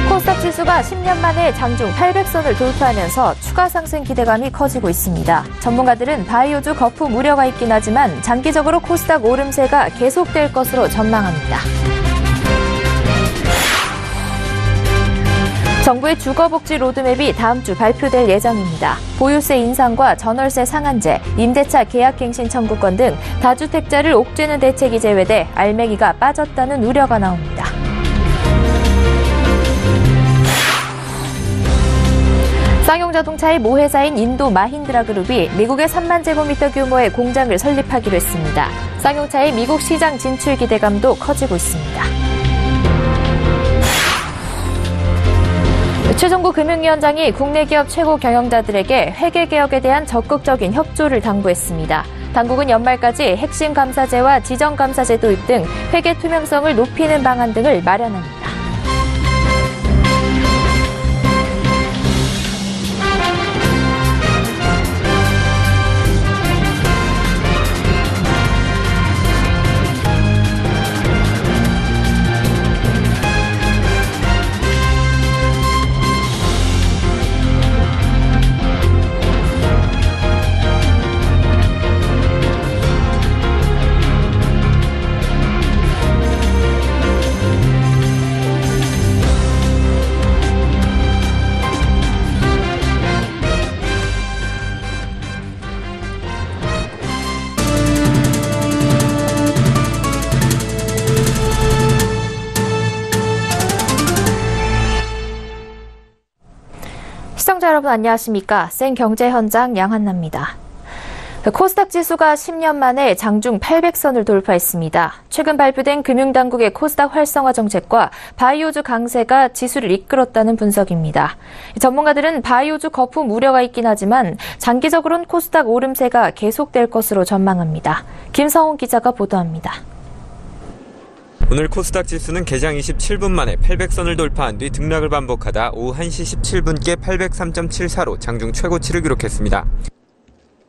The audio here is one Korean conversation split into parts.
코스닥 지수가 10년 만에 장중 800선을 돌파하면서 추가 상승 기대감이 커지고 있습니다. 전문가들은 바이오주 거품 우려가 있긴 하지만 장기적으로 코스닥 오름세가 계속될 것으로 전망합니다. 정부의 주거복지 로드맵이 다음 주 발표될 예정입니다. 보유세 인상과 전월세 상한제, 임대차 계약갱신 청구권 등 다주택자를 옥죄는 대책이 제외돼 알맹이가 빠졌다는 우려가 나옵니다. 쌍용 자동차의 모회사인 인도 마힌드라 그룹이 미국의 3만 제곱미터 규모의 공장을 설립하기로 했습니다. 쌍용차의 미국 시장 진출 기대감도 커지고 있습니다. 최종구 금융위원장이 국내 기업 최고 경영자들에게 회계개혁에 대한 적극적인 협조를 당부했습니다. 당국은 연말까지 핵심 감사제와 지정감사제 도입 등 회계 투명성을 높이는 방안 등을 마련합니다. 시청자 여러분 안녕하십니까? 생경제현장 양한나입니다. 코스닥 지수가 10년 만에 장중 800선을 돌파했습니다. 최근 발표된 금융당국의 코스닥 활성화 정책과 바이오주 강세가 지수를 이끌었다는 분석입니다. 전문가들은 바이오주 거품 우려가 있긴 하지만 장기적으로는 코스닥 오름세가 계속될 것으로 전망합니다. 김성훈 기자가 보도합니다. 오늘 코스닥 지수는 개장 27분 만에 800선을 돌파한 뒤 등락을 반복하다 오후 1시 17분께 803.74로 장중 최고치를 기록했습니다.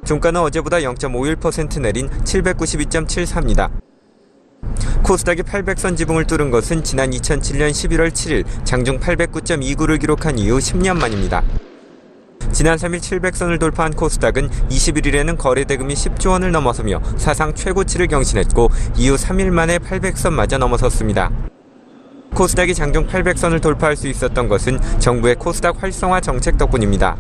종가는 어제보다 0.51% 내린 792.74입니다. 코스닥이 800선 지붕을 뚫은 것은 지난 2007년 11월 7일 장중 809.29를 기록한 이후 10년 만입니다. 지난 3일 700선을 돌파한 코스닥은 21일에는 거래대금이 10조 원을 넘어서며 사상 최고치를 경신했고 이후 3일 만에 800선마저 넘어섰습니다. 코스닥이 장중 800선을 돌파할 수 있었던 것은 정부의 코스닥 활성화 정책 덕분입니다.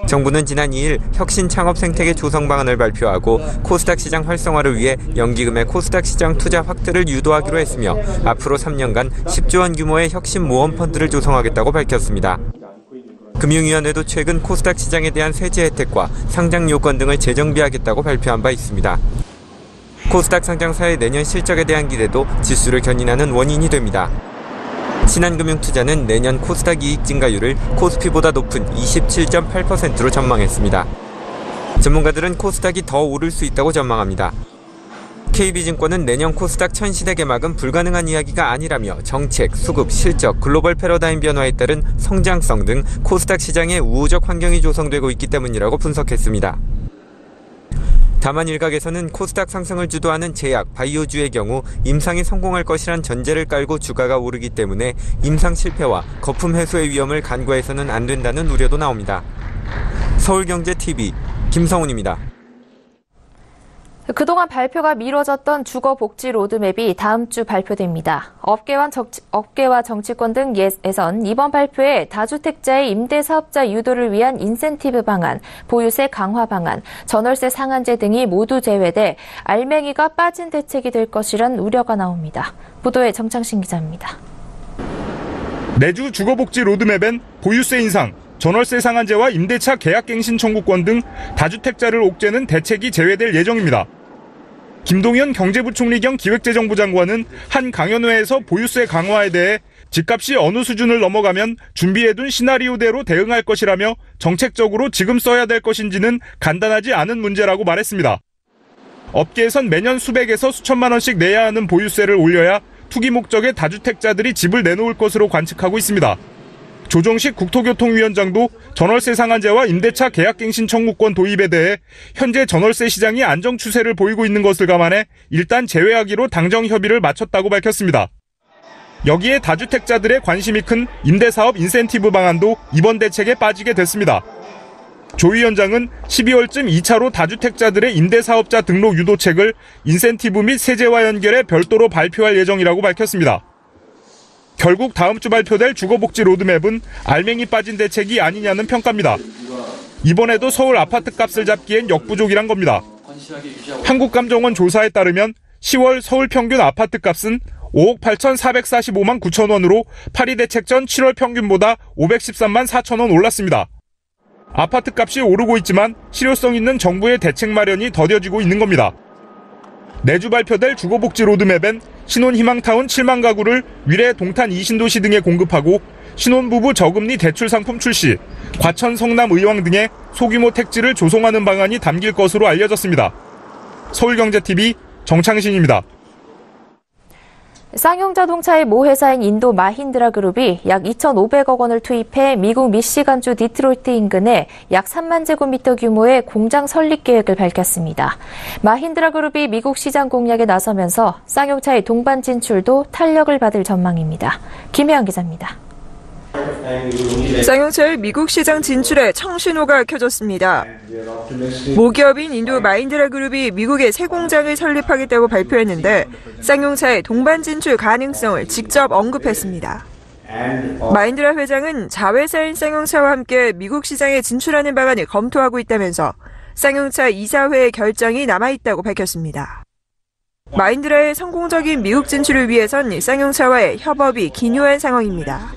정부는 지난 2일 혁신 창업 생태계 조성 방안을 발표하고 코스닥 시장 활성화를 위해 연기금의 코스닥 시장 투자 확대를 유도하기로 했으며 앞으로 3년간 10조 원 규모의 혁신 모험 펀드를 조성하겠다고 밝혔습니다. 금융위원회도 최근 코스닥 시장에 대한 세제 혜택과 상장 요건 등을 재정비하겠다고 발표한 바 있습니다. 코스닥 상장사의 내년 실적에 대한 기대도 지수를 견인하는 원인이 됩니다. 신한금융투자는 내년 코스닥 이익 증가율을 코스피보다 높은 27.8%로 전망했습니다. 전문가들은 코스닥이 더 오를 수 있다고 전망합니다. KB증권은 내년 코스닥 천시대 개막은 불가능한 이야기가 아니라며 정책, 수급, 실적, 글로벌 패러다임 변화에 따른 성장성 등 코스닥 시장에 우호적 환경이 조성되고 있기 때문이라고 분석했습니다. 다만 일각에서는 코스닥 상승을 주도하는 제약, 바이오주의 경우 임상이 성공할 것이란 전제를 깔고 주가가 오르기 때문에 임상 실패와 거품 해소의 위험을 간과해서는 안 된다는 우려도 나옵니다. 서울경제TV 김성훈입니다. 그동안 발표가 미뤄졌던 주거복지 로드맵이 다음 주 발표됩니다. 업계와 정치권 등에선 이번 발표에 다주택자의 임대사업자 유도를 위한 인센티브 방안, 보유세 강화 방안, 전월세 상한제 등이 모두 제외돼 알맹이가 빠진 대책이 될 것이란 우려가 나옵니다. 보도에 정창신 기자입니다. 내주 주거복지 로드맵엔 보유세 인상, 전월세 상한제와 임대차 계약갱신 청구권 등 다주택자를 옥죄는 대책이 제외될 예정입니다. 김동연 경제부총리 겸 기획재정부 장관은 한 강연회에서 보유세 강화에 대해 집값이 어느 수준을 넘어가면 준비해둔 시나리오대로 대응할 것이라며 정책적으로 지금 써야 될 것인지는 간단하지 않은 문제라고 말했습니다. 업계에선 매년 수백에서 수천만 원씩 내야 하는 보유세를 올려야 투기 목적의 다주택자들이 집을 내놓을 것으로 관측하고 있습니다. 조정식 국토교통위원장도 전월세 상한제와 임대차 계약갱신 청구권 도입에 대해 현재 전월세 시장이 안정 추세를 보이고 있는 것을 감안해 일단 제외하기로 당정 협의를 마쳤다고 밝혔습니다. 여기에 다주택자들의 관심이 큰 임대사업 인센티브 방안도 이번 대책에 빠지게 됐습니다. 조 위원장은 12월쯤 2차로 다주택자들의 임대사업자 등록 유도책을 인센티브 및 세제와 연결해 별도로 발표할 예정이라고 밝혔습니다. 결국 다음 주 발표될 주거복지 로드맵은 알맹이 빠진 대책이 아니냐는 평가입니다. 이번에도 서울 아파트값을 잡기엔 역부족이란 겁니다. 한국감정원 조사에 따르면 10월 서울 평균 아파트값은 5억 8,445만 9천 원으로 파리 대책 전 7월 평균보다 513만 4천 원 올랐습니다. 아파트값이 오르고 있지만 실효성 있는 정부의 대책 마련이 더뎌지고 있는 겁니다. 내주 발표될 주거복지 로드맵엔 신혼희망타운 7만 가구를 위례 동탄 이신도시 등에 공급하고 신혼부부 저금리 대출 상품 출시, 과천 성남 의왕 등의 소규모 택지를 조성하는 방안이 담길 것으로 알려졌습니다. 서울경제TV 정창신입니다. 쌍용자동차의 모 회사인 인도 마힌드라 그룹이 약 2,500억 원을 투입해 미국 미시간주 디트로이트 인근에 약 3만 제곱미터 규모의 공장 설립 계획을 밝혔습니다. 마힌드라 그룹이 미국 시장 공략에 나서면서 쌍용차의 동반 진출도 탄력을 받을 전망입니다. 김혜영 기자입니다. 쌍용차의 미국 시장 진출에 청신호가 켜졌습니다. 모기업인 인도 마힌드라 그룹이 미국에 새 공장을 설립하겠다고 발표했는데 쌍용차의 동반 진출 가능성을 직접 언급했습니다. 마힌드라 회장은 자회사인 쌍용차와 함께 미국 시장에 진출하는 방안을 검토하고 있다면서 쌍용차 이사회의 결정이 남아있다고 밝혔습니다. 마힌드라의 성공적인 미국 진출을 위해선 쌍용차와의 협업이 기묘한 상황입니다.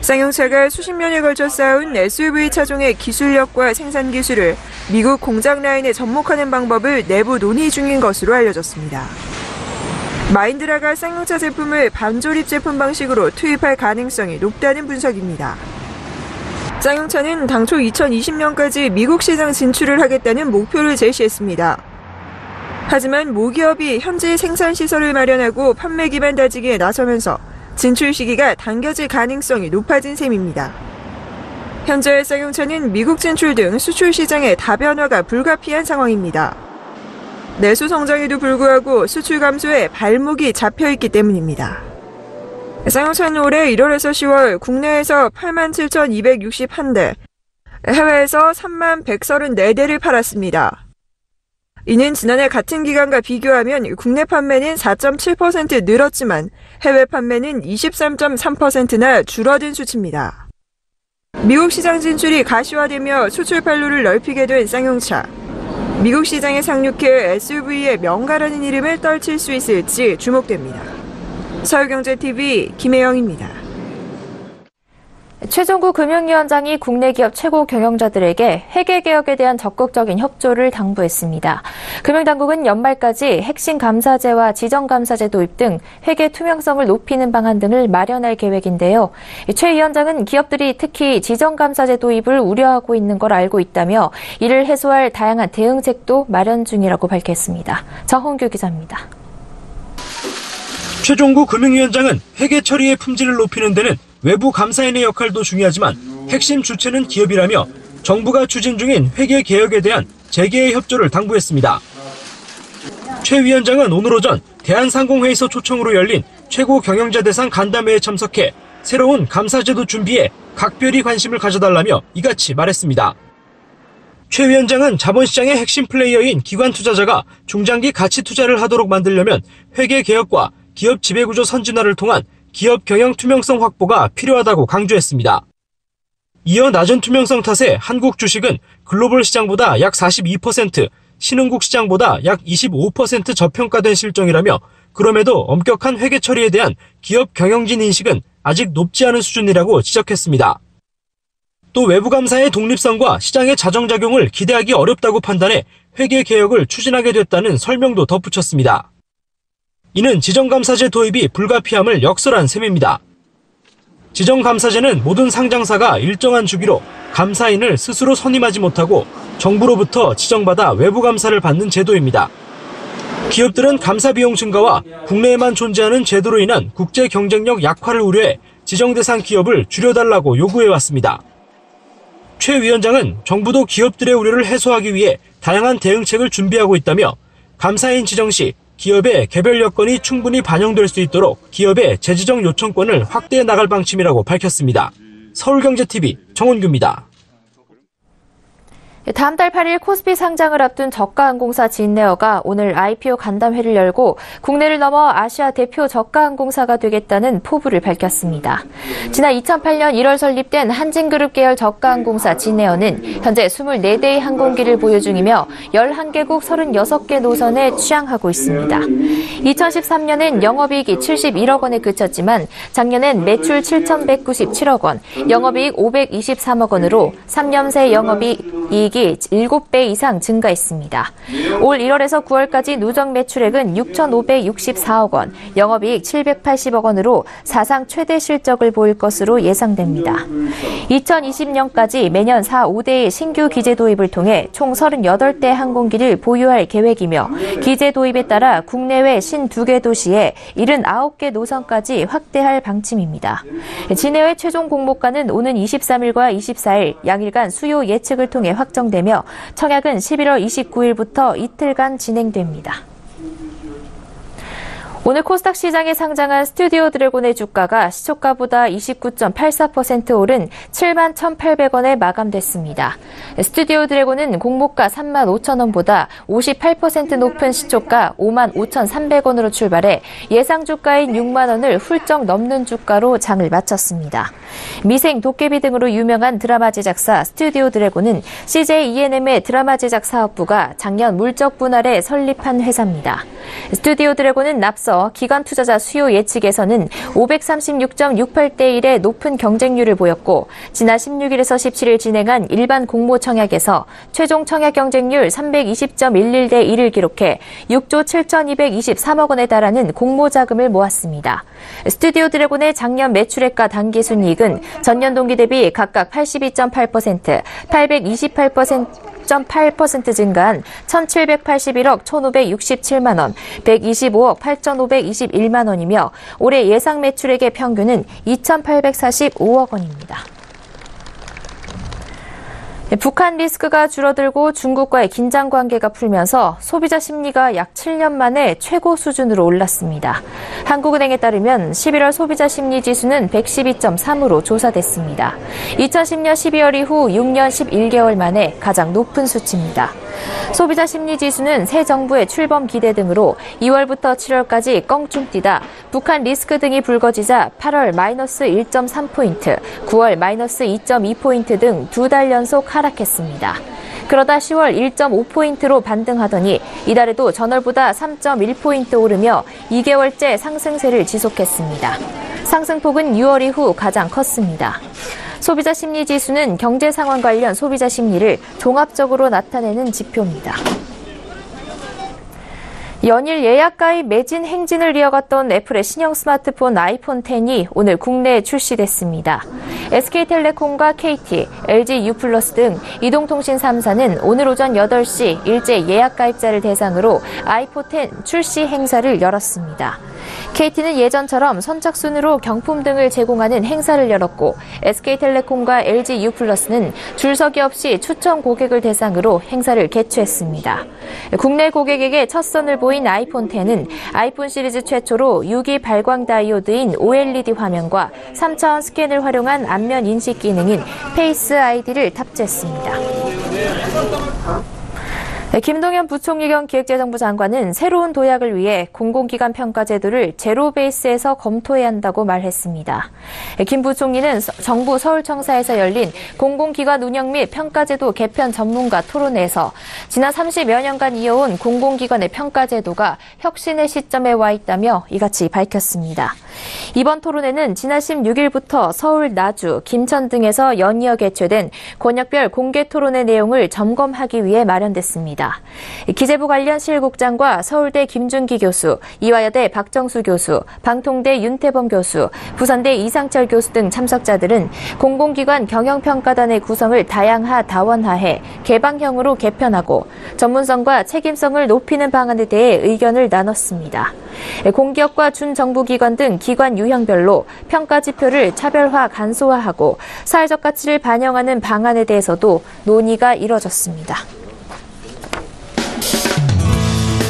쌍용차가 수십 년에 걸쳐 쌓은 SUV 차종의 기술력과 생산 기술을 미국 공장 라인에 접목하는 방법을 내부 논의 중인 것으로 알려졌습니다. 마힌드라가 쌍용차 제품을 반조립 제품 방식으로 투입할 가능성이 높다는 분석입니다. 쌍용차는 당초 2020년까지 미국 시장 진출을 하겠다는 목표를 제시했습니다. 하지만 모기업이 현지 생산시설을 마련하고 판매 기반 다지기에 나서면서 진출 시기가 당겨질 가능성이 높아진 셈입니다. 현재 쌍용차는 미국 진출 등 수출 시장의 다변화가 불가피한 상황입니다. 내수 성장에도 불구하고 수출 감소에 발목이 잡혀있기 때문입니다. 쌍용차는 올해 1월에서 10월 국내에서 87,261대, 해외에서 3만 134대를 팔았습니다. 이는 지난해 같은 기간과 비교하면 국내 판매는 4.7% 늘었지만 해외 판매는 23.3%나 줄어든 수치입니다. 미국 시장 진출이 가시화되며 수출 판로를 넓히게 된 쌍용차. 미국 시장에 상륙해 SUV의 명가라는 이름을 떨칠 수 있을지 주목됩니다. 서울경제TV 김혜영입니다. 최종구 금융위원장이 국내 기업 최고 경영자들에게 회계개혁에 대한 적극적인 협조를 당부했습니다. 금융당국은 연말까지 핵심 감사제와 지정감사제 도입 등 회계 투명성을 높이는 방안 등을 마련할 계획인데요. 최 위원장은 기업들이 특히 지정감사제 도입을 우려하고 있는 걸 알고 있다며 이를 해소할 다양한 대응책도 마련 중이라고 밝혔습니다. 정홍규 기자입니다. 최종구 금융위원장은 회계 처리의 품질을 높이는 데는 외부 감사인의 역할도 중요하지만 핵심 주체는 기업이라며 정부가 추진 중인 회계 개혁에 대한 재계의 협조를 당부했습니다. 최 위원장은 오늘 오전 대한상공회의소 초청으로 열린 최고 경영자 대상 간담회에 참석해 새로운 감사제도 준비에 각별히 관심을 가져달라며 이같이 말했습니다. 최 위원장은 자본시장의 핵심 플레이어인 기관 투자자가 중장기 가치 투자를 하도록 만들려면 회계 개혁과 기업 지배구조 선진화를 통한 기업 경영 투명성 확보가 필요하다고 강조했습니다. 이어 낮은 투명성 탓에 한국 주식은 글로벌 시장보다 약 42%, 신흥국 시장보다 약 25% 저평가된 실정이라며 그럼에도 엄격한 회계 처리에 대한 기업 경영진 인식은 아직 높지 않은 수준이라고 지적했습니다. 또 외부 감사의 독립성과 시장의 자정작용을 기대하기 어렵다고 판단해 회계 개혁을 추진하게 됐다는 설명도 덧붙였습니다. 이는 지정감사제 도입이 불가피함을 역설한 셈입니다. 지정감사제는 모든 상장사가 일정한 주기로 감사인을 스스로 선임하지 못하고 정부로부터 지정받아 외부 감사를 받는 제도입니다. 기업들은 감사 비용 증가와 국내에만 존재하는 제도로 인한 국제 경쟁력 약화를 우려해 지정 대상 기업을 줄여달라고 요구해왔습니다. 최 위원장은 정부도 기업들의 우려를 해소하기 위해 다양한 대응책을 준비하고 있다며 감사인 지정 시 기업의 개별 여건이 충분히 반영될 수 있도록 기업의 재지정 요청권을 확대해 나갈 방침이라고 밝혔습니다. 서울경제TV 정원규입니다. 다음 달 8일 코스피 상장을 앞둔 저가항공사 진에어가 오늘 IPO 간담회를 열고 국내를 넘어 아시아 대표 저가항공사가 되겠다는 포부를 밝혔습니다. 지난 2008년 1월 설립된 한진그룹 계열 저가항공사 진에어는 현재 24대의 항공기를 보유 중이며 11개국 36개 노선에 취항하고 있습니다. 2013년엔 영업이익이 71억 원에 그쳤지만 작년엔 매출 7,197억 원, 영업이익 523억 원으로 3년 새 영업이익이 7배 이상 증가했습니다. 올 1월에서 9월까지 누적 매출액은 6,564억 원, 영업이익 780억 원으로 사상 최대 실적을 보일 것으로 예상됩니다. 2020년까지 매년 4, 5대의 신규 기제 도입을 통해 총 38대 항공기를 보유할 계획이며 기제 도입에 따라 국내외 52개 도시에 79개 노선까지 확대할 방침입니다. 진에어의 최종 공모가는 오는 23일과 24일 양일간 수요 예측을 통해 확정되며 청약은 11월 29일부터 이틀간 진행됩니다. 오늘 코스닥 시장에 상장한 스튜디오 드래곤의 주가가 시초가보다 29.84% 오른 71,800원에 마감됐습니다. 스튜디오 드래곤은 공모가 35,000원보다 58% 높은 시초가 55,300원으로 출발해 예상 주가인 6만 원을 훌쩍 넘는 주가로 장을 마쳤습니다. 미생, 도깨비 등으로 유명한 드라마 제작사 스튜디오 드래곤은 CJ E&M의 드라마 제작 사업부가 작년 물적 분할에 설립한 회사입니다. 스튜디오 드래곤은 앞서 기관 투자자 수요 예측에서는 536.68대 1의 높은 경쟁률을 보였고 지난 16일에서 17일 진행한 일반 공모 청약에서 최종 청약 경쟁률 320.11대 1을 기록해 6조 7,223억 원에 달하는 공모 자금을 모았습니다. 스튜디오 드래곤의 작년 매출액과 당기순이익은 전년 동기 대비 각각 82.8%, 828% 증가한 1,781억 1,567만 원, 125억 8,521만 원이며 올해 예상 매출액의 평균은 2,845억 원입니다. 북한 리스크가 줄어들고 중국과의 긴장 관계가 풀면서 소비자 심리가 약 7년 만에 최고 수준으로 올랐습니다. 한국은행에 따르면 11월 소비자 심리 지수는 112.3으로 조사됐습니다. 2010년 12월 이후 6년 11개월 만에 가장 높은 수치입니다. 소비자 심리 지수는 새 정부의 출범 기대 등으로 2월부터 7월까지 껑충 뛰다 북한 리스크 등이 불거지자 8월 마이너스 1.3포인트, 9월 마이너스 2.2포인트 등 2달 연속 하락했습니다. 그러다 10월 1.5포인트로 반등하더니 이달에도 전월보다 3.1포인트 오르며 2개월째 상승세를 지속했습니다. 상승폭은 6월 이후 가장 컸습니다. 소비자 심리 지수는 경제 상황 관련 소비자 심리를 종합적으로 나타내는 지표입니다. 연일 예약가입 매진 행진을 이어갔던 애플의 신형 스마트폰 아이폰 X이 오늘 국내에 출시됐습니다. SK텔레콤과 KT, LG U+ 등 이동통신 3사는 오늘 오전 8시 일제 예약가입자를 대상으로 아이폰 X 출시 행사를 열었습니다. KT는 예전처럼 선착순으로 경품 등을 제공하는 행사를 열었고 SK텔레콤과 LG U+는 줄서기 없이 추천 고객을 대상으로 행사를 개최했습니다. 국내 고객에게 첫 선을 보인 아이폰 X는 아이폰 시리즈 최초로 6기 발광 다이오드인 OLED 화면과 3차원 스캔을 활용한 안면 인식 기능인 페이스 아이디를 탑재했습니다. 김동연 부총리 겸 기획재정부 장관은 새로운 도약을 위해 공공기관 평가 제도를 제로 베이스에서 검토해야 한다고 말했습니다. 김 부총리는 정부 서울청사에서 열린 공공기관 운영 및 평가제도 개편 전문가 토론회에서 지난 30여 년간 이어온 공공기관의 평가 제도가 혁신의 시점에 와 있다며 이같이 밝혔습니다. 이번 토론회는 지난 16일부터 서울, 나주, 김천 등에서 연이어 개최된 권역별 공개 토론회 내용을 점검하기 위해 마련됐습니다. 기재부 관련 실국장과 서울대 김준기 교수, 이화여대 박정수 교수, 방통대 윤태범 교수, 부산대 이상철 교수 등 참석자들은 공공기관 경영평가단의 구성을 다원화해 개방형으로 개편하고 전문성과 책임성을 높이는 방안에 대해 의견을 나눴습니다. 공기업과 준정부기관 등 기관 유형별로 평가 지표를 차별화 간소화하고 사회적 가치를 반영하는 방안에 대해서도 논의가 이뤄졌습니다.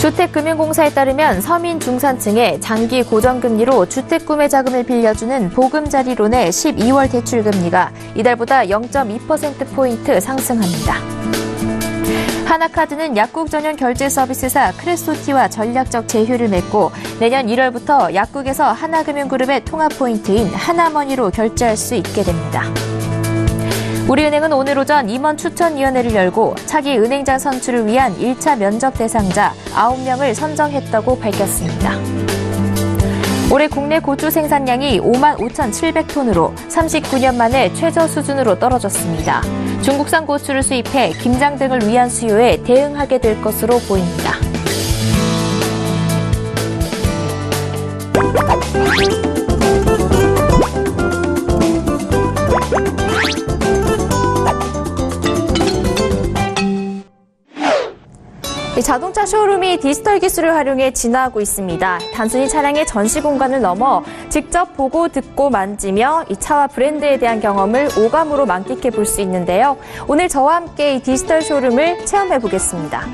주택금융공사에 따르면 서민 중산층에 장기 고정금리로 주택 구매 자금을 빌려주는 보금자리론의 12월 대출금리가 이달보다 0.2%포인트 상승합니다. 하나카드는 약국 전용 결제 서비스사 크레소티와 전략적 제휴를 맺고 내년 1월부터 약국에서 하나금융그룹의 통합포인트인 하나머니로 결제할 수 있게 됩니다. 우리은행은 오늘 오전 임원 추천위원회를 열고 차기 은행장 선출을 위한 1차 면접 대상자 9명을 선정했다고 밝혔습니다. 올해 국내 고추 생산량이 55,700톤으로 39년 만에 최저 수준으로 떨어졌습니다. 중국산 고추를 수입해 김장 등을 위한 수요에 대응하게 될 것으로 보입니다. 자동차 쇼룸이 디지털 기술을 활용해 진화하고 있습니다. 단순히 차량의 전시 공간을 넘어 직접 보고 듣고 만지며 이 차와 브랜드에 대한 경험을 오감으로 만끽해 볼 수 있는데요. 오늘 저와 함께 이 디지털 쇼룸을 체험해 보겠습니다.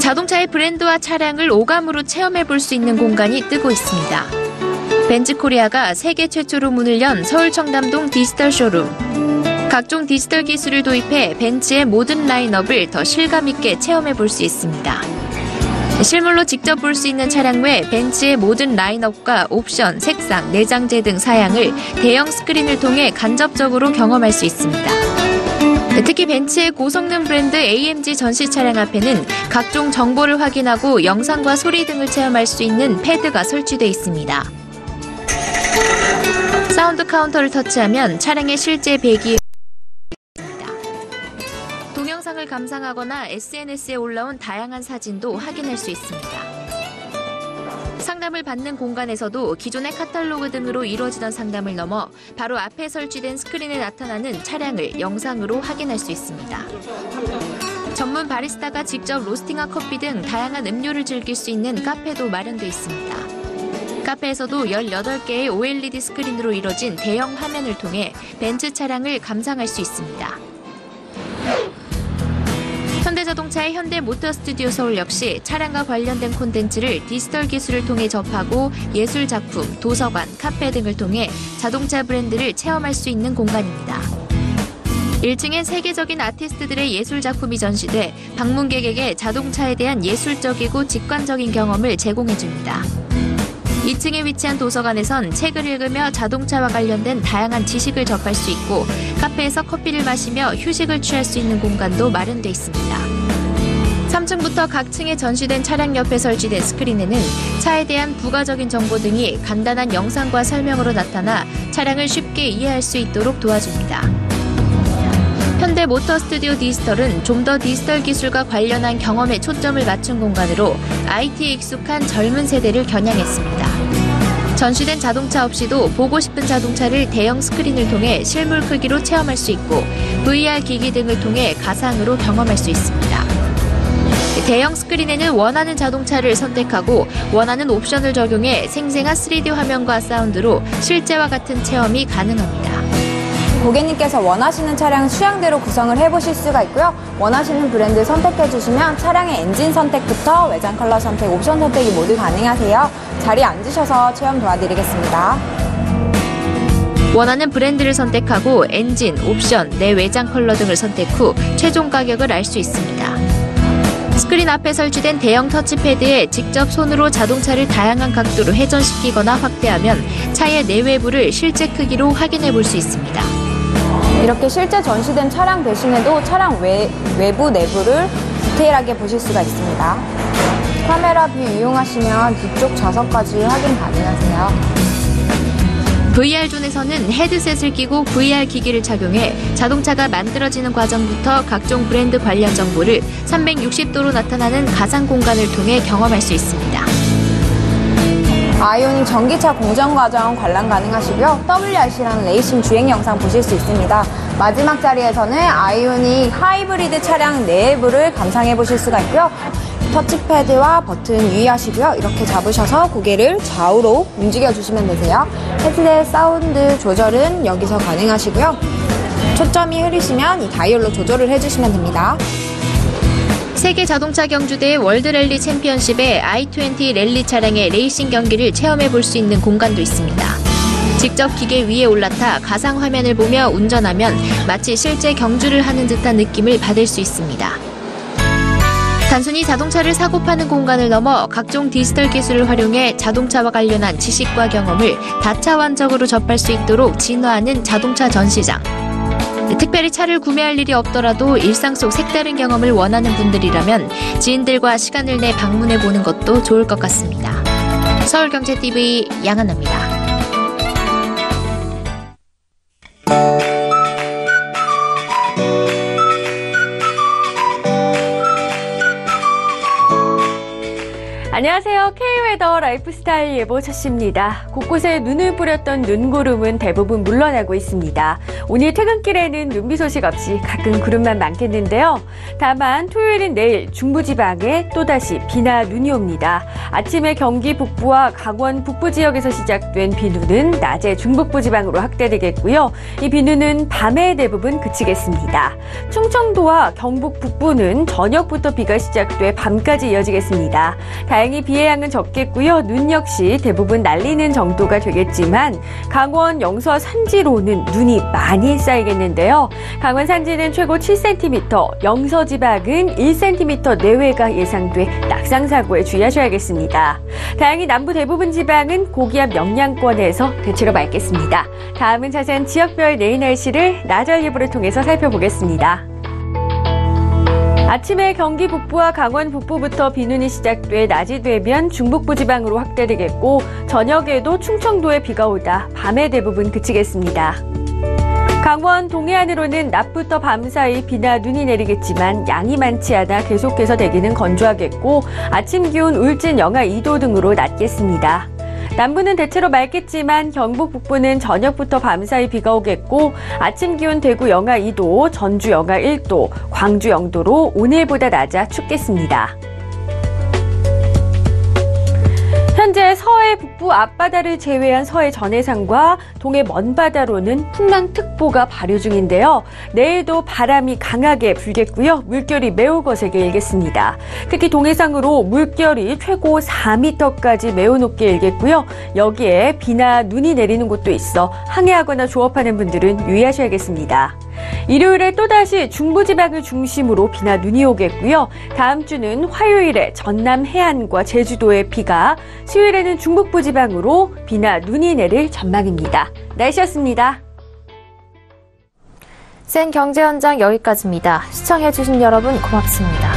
자동차의 브랜드와 차량을 오감으로 체험해 볼 수 있는 공간이 뜨고 있습니다. 벤츠코리아가 세계 최초로 문을 연 서울 청담동 디지털 쇼룸. 각종 디지털 기술을 도입해 벤츠의 모든 라인업을 더 실감 있게 체험해 볼 수 있습니다. 실물로 직접 볼 수 있는 차량 외 벤츠의 모든 라인업과 옵션, 색상, 내장재 등 사양을 대형 스크린을 통해 간접적으로 경험할 수 있습니다. 특히 벤츠의 고성능 브랜드 AMG 전시 차량 앞에는 각종 정보를 확인하고 영상과 소리 등을 체험할 수 있는 패드가 설치되어 있습니다. 사운드 카운터를 터치하면 차량의 실제 배기에 동영상을 감상하거나 SNS에 올라온 다양한 사진도 확인할 수 있습니다. 상담을 받는 공간에서도 기존의 카탈로그 등으로 이루어지던 상담을 넘어 바로 앞에 설치된 스크린에 나타나는 차량을 영상으로 확인할 수 있습니다. 전문 바리스타가 직접 로스팅한 커피 등 다양한 음료를 즐길 수 있는 카페도 마련되어 있습니다. 카페에서도 18개의 OLED 스크린으로 이뤄진 대형 화면을 통해 벤츠 차량을 감상할 수 있습니다. 현대자동차의 현대모터스튜디오 서울 역시 차량과 관련된 콘텐츠를 디지털 기술을 통해 접하고 예술작품, 도서관, 카페 등을 통해 자동차 브랜드를 체험할 수 있는 공간입니다. 1층엔 세계적인 아티스트들의 예술작품이 전시돼 방문객에게 자동차에 대한 예술적이고 직관적인 경험을 제공해줍니다. 2층에 위치한 도서관에선 책을 읽으며 자동차와 관련된 다양한 지식을 접할 수 있고 카페에서 커피를 마시며 휴식을 취할 수 있는 공간도 마련돼 있습니다. 3층부터 각 층에 전시된 차량 옆에 설치된 스크린에는 차에 대한 부가적인 정보 등이 간단한 영상과 설명으로 나타나 차량을 쉽게 이해할 수 있도록 도와줍니다. 현대모터스튜디오 디지털은 좀 더 디지털 기술과 관련한 경험에 초점을 맞춘 공간으로 IT에 익숙한 젊은 세대를 겨냥했습니다. 전시된 자동차 없이도 보고 싶은 자동차를 대형 스크린을 통해 실물 크기로 체험할 수 있고 VR 기기 등을 통해 가상으로 경험할 수 있습니다. 대형 스크린에는 원하는 자동차를 선택하고 원하는 옵션을 적용해 생생한 3D 화면과 사운드로 실제와 같은 체험이 가능합니다. 고객님께서 원하시는 차량 취향대로 구성을 해보실 수가 있고요. 원하시는 브랜드 선택해주시면 차량의 엔진 선택부터 외장 컬러 선택, 옵션 선택이 모두 가능하세요. 자리에 앉으셔서 체험 도와드리겠습니다. 원하는 브랜드를 선택하고 엔진, 옵션, 내 외장 컬러 등을 선택 후 최종 가격을 알 수 있습니다. 스크린 앞에 설치된 대형 터치패드에 직접 손으로 자동차를 다양한 각도로 회전시키거나 확대하면 차의 내외부를 실제 크기로 확인해 볼 수 있습니다. 이렇게 실제 전시된 차량 대신에도 차량 외부 내부를 디테일하게 보실 수가 있습니다. 카메라 뷰 이용하시면 뒤쪽 좌석까지 확인 가능하세요. VR존에서는 헤드셋을 끼고 VR 기기를 착용해 자동차가 만들어지는 과정부터 각종 브랜드 관련 정보를 360도로 나타나는 가상 공간을 통해 경험할 수 있습니다. 아이오닉 전기차 공정 과정 관람 가능하시고요. WRC라는 레이싱 주행 영상 보실 수 있습니다. 마지막 자리에서는 아이오닉 하이브리드 차량 내부를 감상해 보실 수가 있고요. 터치패드와 버튼 유의하시고요. 이렇게 잡으셔서 고개를 좌우로 움직여주시면 되세요. 헤드셋 사운드 조절은 여기서 가능하시고요. 초점이 흐리시면 이 다이얼로 조절을 해주시면 됩니다. 세계 자동차 경주대 월드 랠리 챔피언십의 i20 랠리 차량의 레이싱 경기를 체험해 볼 수 있는 공간도 있습니다. 직접 기계 위에 올라타 가상 화면을 보며 운전하면 마치 실제 경주를 하는 듯한 느낌을 받을 수 있습니다. 단순히 자동차를 사고 파는 공간을 넘어 각종 디지털 기술을 활용해 자동차와 관련한 지식과 경험을 다차원적으로 접할 수 있도록 진화하는 자동차 전시장. 특별히 차를 구매할 일이 없더라도 일상 속 색다른 경험을 원하는 분들이라면 지인들과 시간을 내 방문해 보는 것도 좋을 것 같습니다. 서울경제TV 양한나입니다. 안녕하세요. K웨더 라이프스타일 예보 첫시입니다. 곳곳에 눈을 뿌렸던 눈구름은 대부분 물러나고 있습니다. 오늘 퇴근길에는 눈비 소식 없이 가끔 구름만 많겠는데요. 다만 토요일인 내일 중부지방에 또다시 비나 눈이 옵니다. 아침에 경기 북부와 강원 북부 지역에서 시작된 비눈은 낮에 중북부 지방으로 확대되겠고요. 이 비눈은 밤에 대부분 그치겠습니다. 충청도와 경북 북부는 저녁부터 비가 시작돼 밤까지 이어지겠습니다. 다행히 비의 양은 적겠고요. 눈 역시 대부분 날리는 정도가 되겠지만 강원 영서 산지로는 눈이 많이 쌓이겠는데요. 강원 산지는 최고 7cm, 영서 지방은 1cm 내외가 예상돼 낙상사고에 주의하셔야겠습니다. 다행히 남부 대부분 지방은 고기압 영향권에서 대체로 맑겠습니다. 다음은 자세한 지역별 내일 날씨를 나절 예보를 통해서 살펴보겠습니다. 아침에 경기 북부와 강원 북부부터 비눈이 시작돼 낮이 되면 중북부 지방으로 확대되겠고 저녁에도 충청도에 비가 오다 밤에 대부분 그치겠습니다. 강원 동해안으로는 낮부터 밤 사이 비나 눈이 내리겠지만 양이 많지 않아 계속해서 대기는 건조하겠고 아침 기온 울진 영하 2도 등으로 낮겠습니다. 남부는 대체로 맑겠지만 경북 북부는 저녁부터 밤사이 비가 오겠고 아침 기온 대구 영하 2도, 전주 영하 1도, 광주 0도로 오늘보다 낮아 춥겠습니다. 현재 서해 북부 앞바다를 제외한 서해 전해상과 동해 먼바다로는 풍랑특보가 발효 중인데요. 내일도 바람이 강하게 불겠고요. 물결이 매우 거세게 일겠습니다. 특히 동해상으로 물결이 최고 4m까지 매우 높게 일겠고요. 여기에 비나 눈이 내리는 곳도 있어 항해하거나 조업하는 분들은 유의하셔야겠습니다. 일요일에 또다시 중부지방을 중심으로 비나 눈이 오겠고요. 다음 주는 화요일에 전남 해안과 제주도에 비가, 수요일에는 중북부 지방으로 비나 눈이 내릴 전망입니다. 날씨였습니다. 센 경제 현장 여기까지입니다. 시청해주신 여러분 고맙습니다.